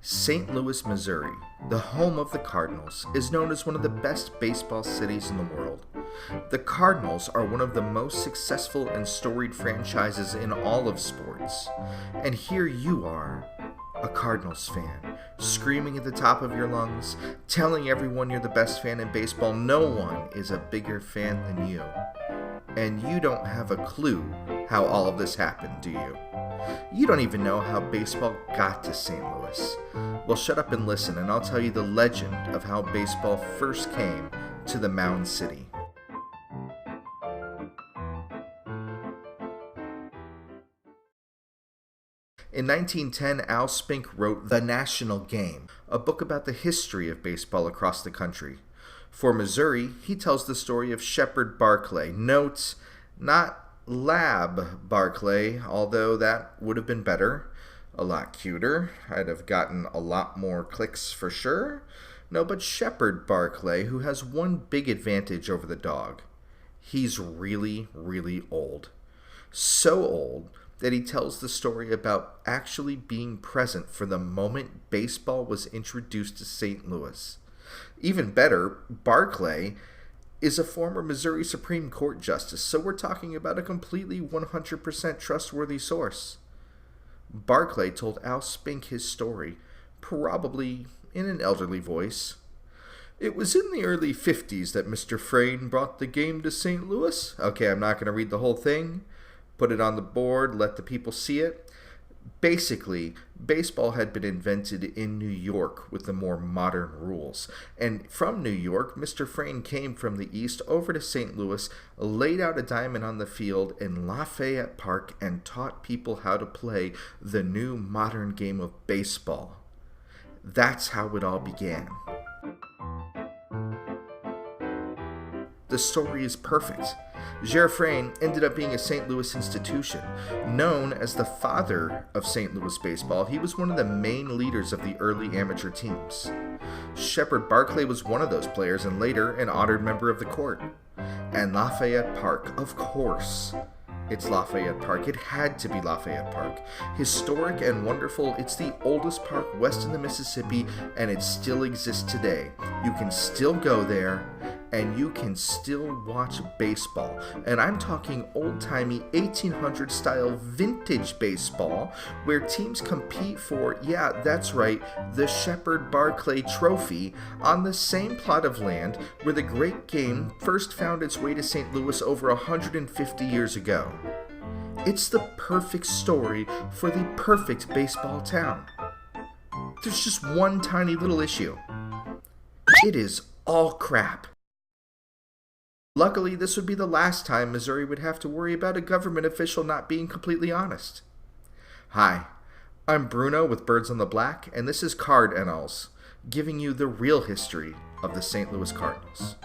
St. Louis, Missouri, the home of the Cardinals, is known as one of the best baseball cities in the world. The Cardinals are one of the most successful and storied franchises in all of sports. And here you are, a Cardinals fan, screaming at the top of your lungs, telling everyone you're the best fan in baseball. No one is a bigger fan than you. And you don't have a clue how all of this happened, do you? You don't even know how baseball got to St. Louis. Well, shut up and listen, and I'll tell you the legend of how baseball first came to the Mound City. In 1910, Al Spink wrote The National Game, a book about the history of baseball across the country. For Missouri, he tells the story of Shepard Barclay. Note, not Lab Barclay, although that would have been better. A lot cuter. I'd have gotten a lot more clicks for sure. No, but Shepard Barclay, who has one big advantage over the dog. He's really, really old. So old that he tells the story about actually being present for the moment baseball was introduced to St. Louis. Even better, Barclay is a former Missouri Supreme Court justice, so we're talking about a completely 100% trustworthy source. Barclay told Al Spink his story, probably in an elderly voice. It was in the early 50s that Mr. Frain brought the game to St. Louis. Okay, I'm not going to read the whole thing. Put it on the board, let the people see it. Basically, baseball had been invented in New York with the more modern rules. And from New York, Mr. Frain came from the east over to St. Louis, laid out a diamond on the field in Lafayette Park, and taught people how to play the new modern game of baseball. That's how it all began. The story is perfect. Jere Frain ended up being a St. Louis institution. Known as the father of St. Louis baseball, he was one of the main leaders of the early amateur teams. Shepard Barclay was one of those players and later an honored member of the court. And Lafayette Park, of course. It's Lafayette Park. It had to be Lafayette Park. Historic and wonderful, it's the oldest park west in the Mississippi, and it still exists today. You can still go there, and you can still watch baseball. And I'm talking old-timey 1800-style vintage baseball, where teams compete for, yeah, that's right, the Shepard Barclay Trophy on the same plot of land where the great game first found its way to St. Louis over 150 years ago. It's the perfect story for the perfect baseball town. There's just one tiny little issue. It is all crap. Luckily, this would be the last time Missouri would have to worry about a government official not being completely honest. Hi, I'm Bruno with Birds on the Black, and this is CardAnnals, giving you the real history of the St. Louis Cardinals.